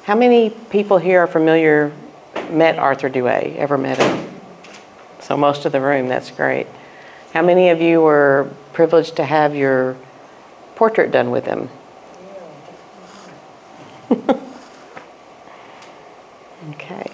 How many people here are familiar, met Arthur Douet, ever met him? So most of the room, that's great. How many of you were privileged to have your portrait done with him? Okay.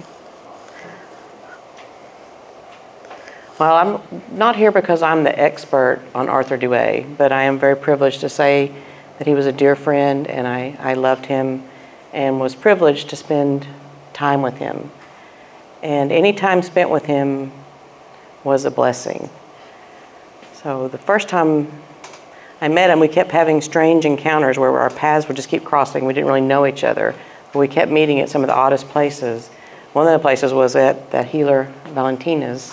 Well, I'm not here because I'm the expert on Arthur Douet, but I am very privileged to say that he was a dear friend, and I loved him and was privileged to spend time with him. And any time spent with him was a blessing. So the first time I met him, we kept having strange encounters where our paths would just keep crossing. We didn't really know each other, but we kept meeting at some of the oddest places. One of the places was at the healer Valentina's,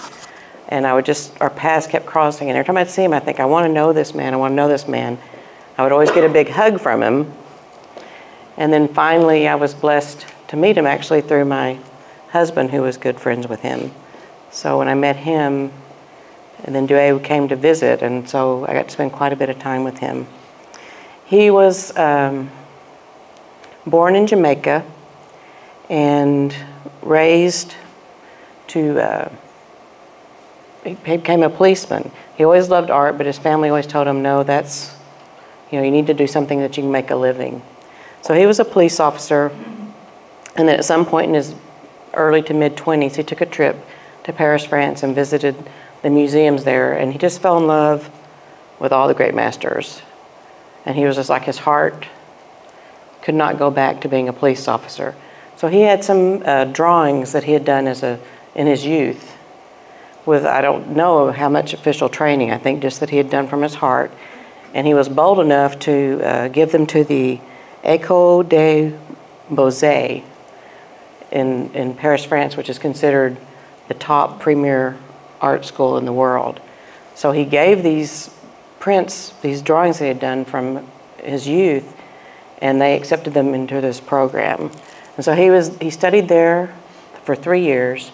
and our paths kept crossing, and every time I'd see him, I think, I want to know this man, I want to know this man. I would always get a big hug from him. And then finally, I was blessed to meet him actually through my husband, who was good friends with him. So when I met him, and then Douet came to visit, and so I got to spend quite a bit of time with him. He was born in Jamaica and raised to, he became a policeman. He always loved art, but his family always told him, no, that's, you need to do something that you can make a living. So he was a police officer, and then at some point in his early to mid-20s, he took a trip to Paris, France, and visited the museums there, and he just fell in love with all the great masters. And he was just like, his heart could not go back to being a police officer. So he had some drawings that he had done in his youth with, I don't know how much official training, I think just that he had done from his heart. And he was bold enough to give them to the École des Beaux-Arts in Paris, France, which is considered the top premier art school in the world. So he gave these prints, these drawings that he had done from his youth, and they accepted them into this program. And so he studied there for 3 years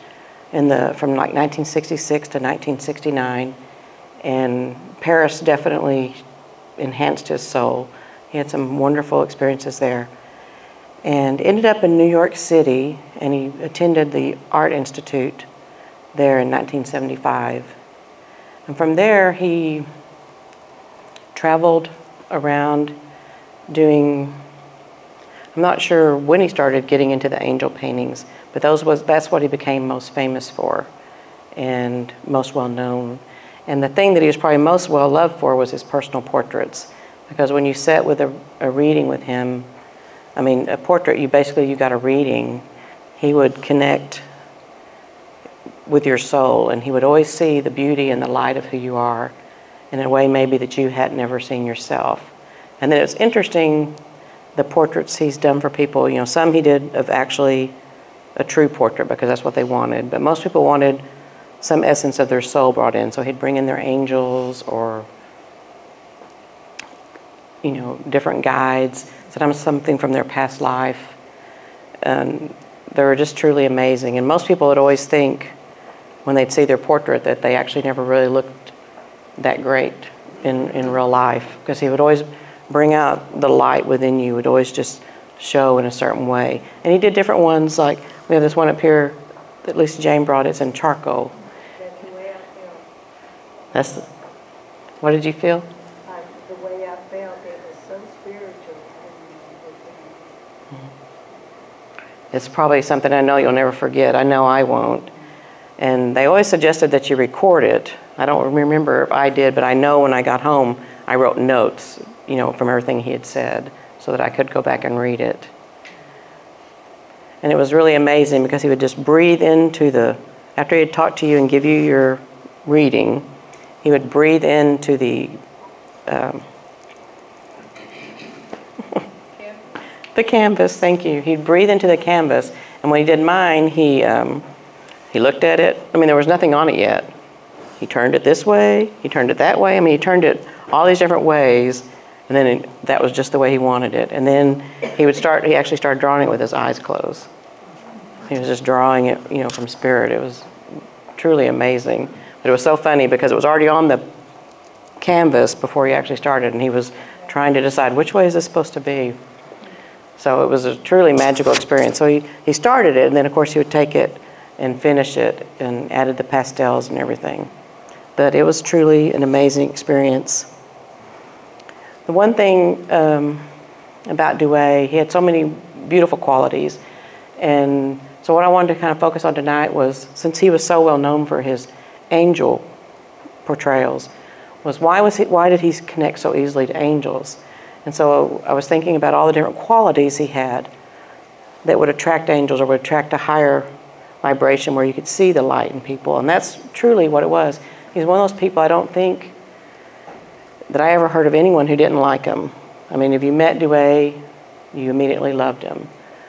from like 1966 to 1969, and Paris definitely enhanced his soul. He had some wonderful experiences there, and ended up in New York City, and he attended the Art Institute there in 1975. And from there, he traveled around doing, I'm not sure when he started getting into the angel paintings, but that's what he became most famous for and most well known. And the thing that he was probably most well loved for was his personal portraits, because when you sat with a reading with him, I mean, a portrait, you got a reading, he would connect with your soul, and he would always see the beauty and the light of who you are in a way maybe that you had never seen yourself. And then it's interesting, the portraits he's done for people, some he did of actually a true portrait because that's what they wanted, but most people wanted some essence of their soul brought in. So he'd bring in their angels or, different guides, sometimes something from their past life. And they were just truly amazing. And most people would always think when they'd see their portrait that they actually never really looked that great in real life, because he would always bring out the light within you, would always just show in a certain way. And he did different ones, like we have this one up here that Lisa Jane brought, it's in charcoal. That's the way I felt. What did you feel? The way I felt, it was so spiritual. It's probably something I know you'll never forget. I know I won't. And they always suggested that you record it. I don't remember if I did, but I know when I got home, I wrote notes, from everything he had said, so that I could go back and read it. And it was really amazing because he would just breathe into after he had talked to you and give you your reading, he would breathe into the canvas, thank you. He'd breathe into the canvas, and when he did mine, he looked at it. I mean, there was nothing on it yet. He turned it this way, he turned it that way. I mean, he turned it all these different ways, and then that was just the way he wanted it. And then he actually started drawing it with his eyes closed. He was just drawing it, from spirit. It was truly amazing. But it was so funny because it was already on the canvas before he actually started, and he was trying to decide which way is this supposed to be. So it was a truly magical experience. So he started it, and then of course he would take it and finish it and added the pastels and everything. But it was truly an amazing experience. The one thing about Douet, he had so many beautiful qualities. And so what I wanted to kind of focus on tonight was, since he was so well known for his angel portrayals, was why did he connect so easily to angels? And so I was thinking about all the different qualities he had that would attract angels or would attract a higher vibration where you could see the light in people. And that's truly what it was. He's one of those people, I don't think that I ever heard of anyone who didn't like him. I mean, if you met Douet, you immediately loved him.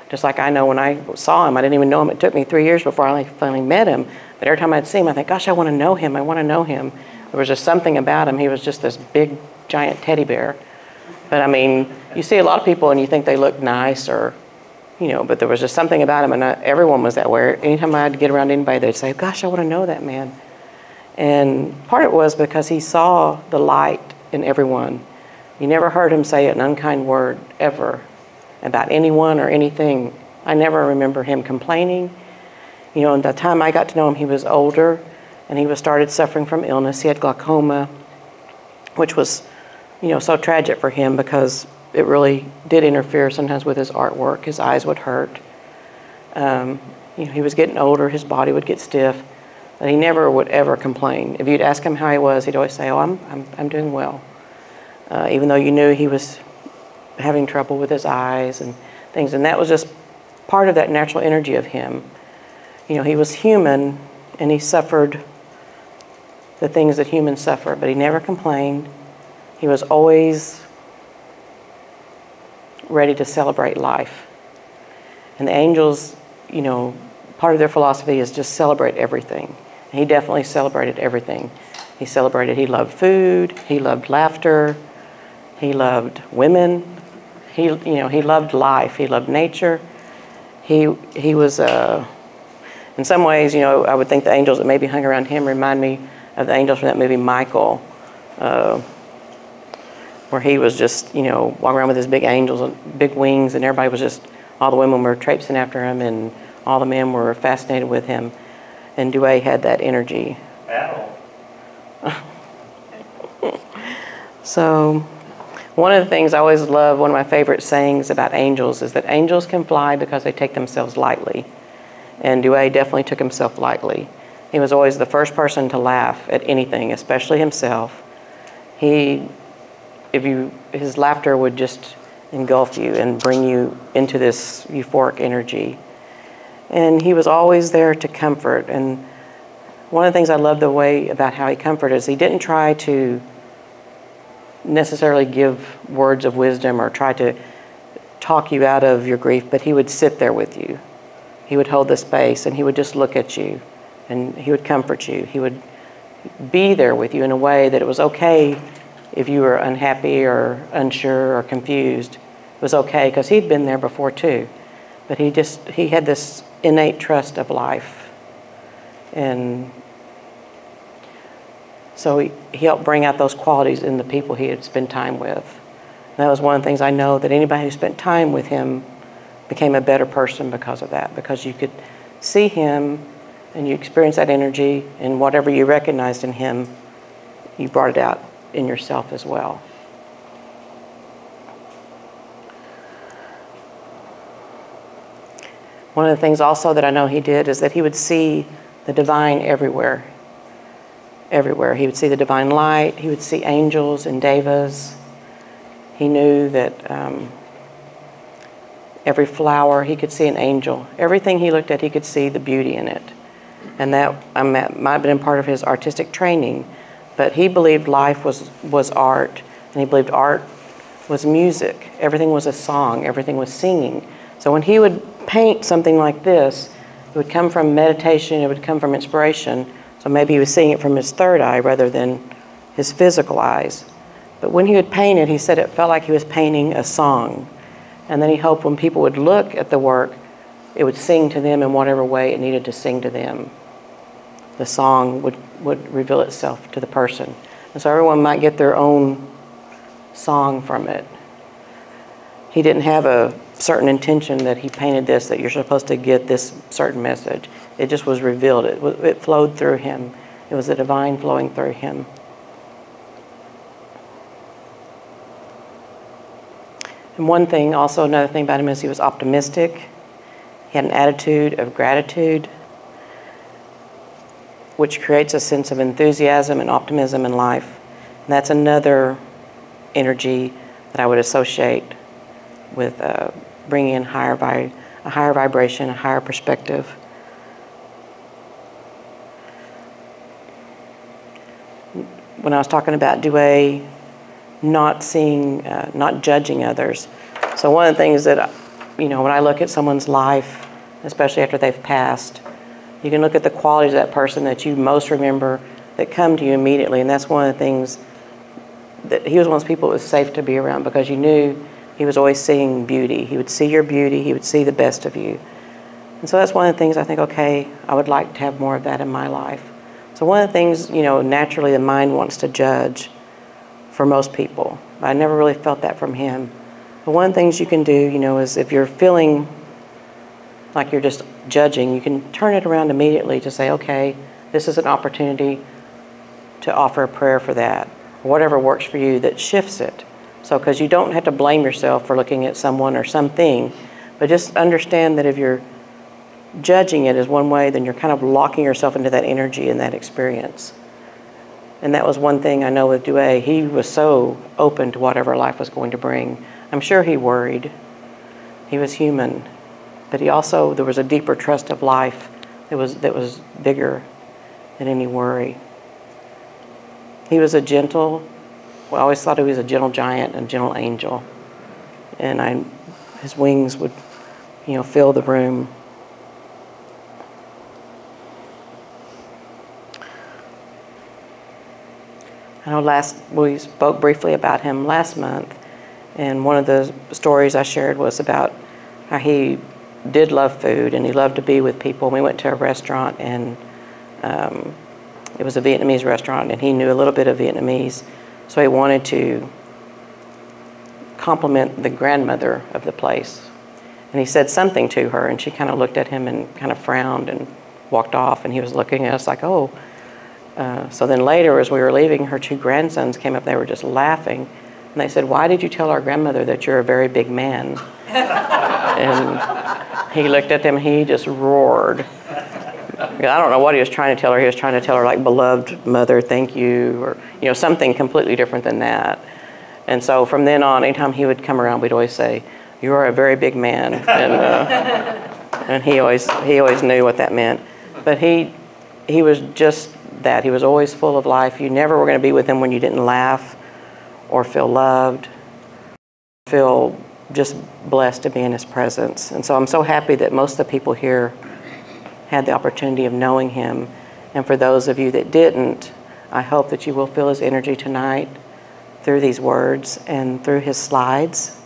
Just like I know when I saw him, I didn't even know him. It took me 3 years before I finally met him. But every time I'd see him, I think, gosh, I want to know him. I want to know him. There was just something about him. He was just this big, giant teddy bear. But I mean, you see a lot of people and you think they look nice or, you know, but there was just something about him, and everyone was that way. Anytime I'd get around anybody, they'd say, gosh, I want to know that man. And part of it was because he saw the light in everyone. You never heard him say an unkind word ever about anyone or anything. I never remember him complaining. You know, and the time I got to know him, he was older and he started suffering from illness. He had glaucoma, which was, you know, so tragic for him because it really did interfere sometimes with his artwork. His eyes would hurt. You know, he was getting older, his body would get stiff, but he never would ever complain. If you'd ask him how he was, he'd always say, oh, I'm doing well. Even though you knew he was having trouble with his eyes and things, and that was just part of that natural energy of him. You know, he was human and he suffered the things that humans suffer, but he never complained. He was always ready to celebrate life. And the angels, you know, part of their philosophy is just celebrate everything. And he definitely celebrated everything. He loved food, he loved laughter, he loved women, he loved life, he loved nature. He was, in some ways, you know, I would think the angels that maybe hung around him remind me of the angels from that movie Michael, where he was just, you know, walking around with his big angels and big wings, and everybody was just, all the women were traipsing after him, and all the men were fascinated with him. And Douet had that energy. So, one of the things I always love, one of my favorite sayings about angels is that angels can fly because they take themselves lightly. And Douet definitely took himself lightly. He was always the first person to laugh at anything, especially himself. His laughter would just engulf you and bring you into this euphoric energy. And he was always there to comfort. And one of the things I love the way about how he comforted is he didn't try to necessarily give words of wisdom or try to talk you out of your grief, but he would sit there with you. He would hold the space and he would just look at you and he would comfort you. He would be there with you in a way that it was okay if you were unhappy or unsure or confused. It was okay because he'd been there before too. But he had this innate trust of life. And so he helped bring out those qualities in the people he had spent time with. And that was one of the things I know, that anybody who spent time with him became a better person because of that, because you could see him and you experienced that energy, and whatever you recognized in him, you brought it out in yourself as well. One of the things also that I know he did is that he would see the divine everywhere. Everywhere. He would see the divine light. He would see angels and devas. He knew that every flower, he could see an angel. Everything he looked at, he could see the beauty in it. And that might have been part of his artistic training. But he believed life was art, and he believed art was music. Everything was a song. Everything was singing. So when he would paint something like this, it would come from meditation, it would come from inspiration. So maybe he was seeing it from his third eye rather than his physical eyes. But when he would paint it, he said it felt like he was painting a song. And then he hoped when people would look at the work, it would sing to them in whatever way it needed to sing to them. The song would reveal itself to the person. And so everyone might get their own song from it. He didn't have certain intention that he painted this, that you're supposed to get this certain message. It just was revealed. It flowed through him. It was the divine flowing through him. And one thing, also another thing about him is he was optimistic. He had an attitude of gratitude, which creates a sense of enthusiasm and optimism in life. And that's another energy that I would associate with bringing in a higher vibration, a higher perspective. When I was talking about Douet not judging others. So one of the things that, when I look at someone's life, especially after they've passed, you can look at the qualities of that person that you most remember that come to you immediately. And that's one of the things that he was one of those people that was safe to be around, because you knew he was always seeing beauty. He would see your beauty. He would see the best of you. And so that's one of the things I think, okay, I would like to have more of that in my life. So one of the things, naturally the mind wants to judge for most people. I never really felt that from him. But one of the things you can do, is if you're feeling like you're just judging, you can turn it around immediately to say, okay, this is an opportunity to offer a prayer for that, or whatever works for you that shifts it. So, because you don't have to blame yourself for looking at someone or something, but just understand that if you're judging it as one way, then you're kind of locking yourself into that energy and that experience. And that was one thing I know with Douet. He was so open to whatever life was going to bring. I'm sure he worried. He was human. But he also, there was a deeper trust of life that was bigger than any worry. He was I always thought he was a gentle giant and a gentle angel. And his wings would, fill the room. I know we spoke briefly about him last month, and one of the stories I shared was about how he did love food and he loved to be with people. We went to a restaurant, and it was a Vietnamese restaurant, and he knew a little bit of Vietnamese, so he wanted to compliment the grandmother of the place. And he said something to her, and she kind of looked at him and kind of frowned and walked off, and he was looking at us like, oh. So then later, as we were leaving, her two grandsons came up. They were just laughing. And they said, why did you tell our grandmother that you're a very big man? And he looked at them, he just roared. I don't know what he was trying to tell her. He was trying to tell her, like, beloved mother, thank you, or, something completely different than that. And so from then on, anytime he would come around, we'd always say, you are a very big man. And he always knew what that meant. But he was just that. He was always full of life. You never were going to be with him when you didn't laugh or feel loved, feel just blessed to be in his presence. And so I'm so happy that most of the people here had the opportunity of knowing him. And for those of you that didn't, I hope that you will feel his energy tonight through these words and through his slides.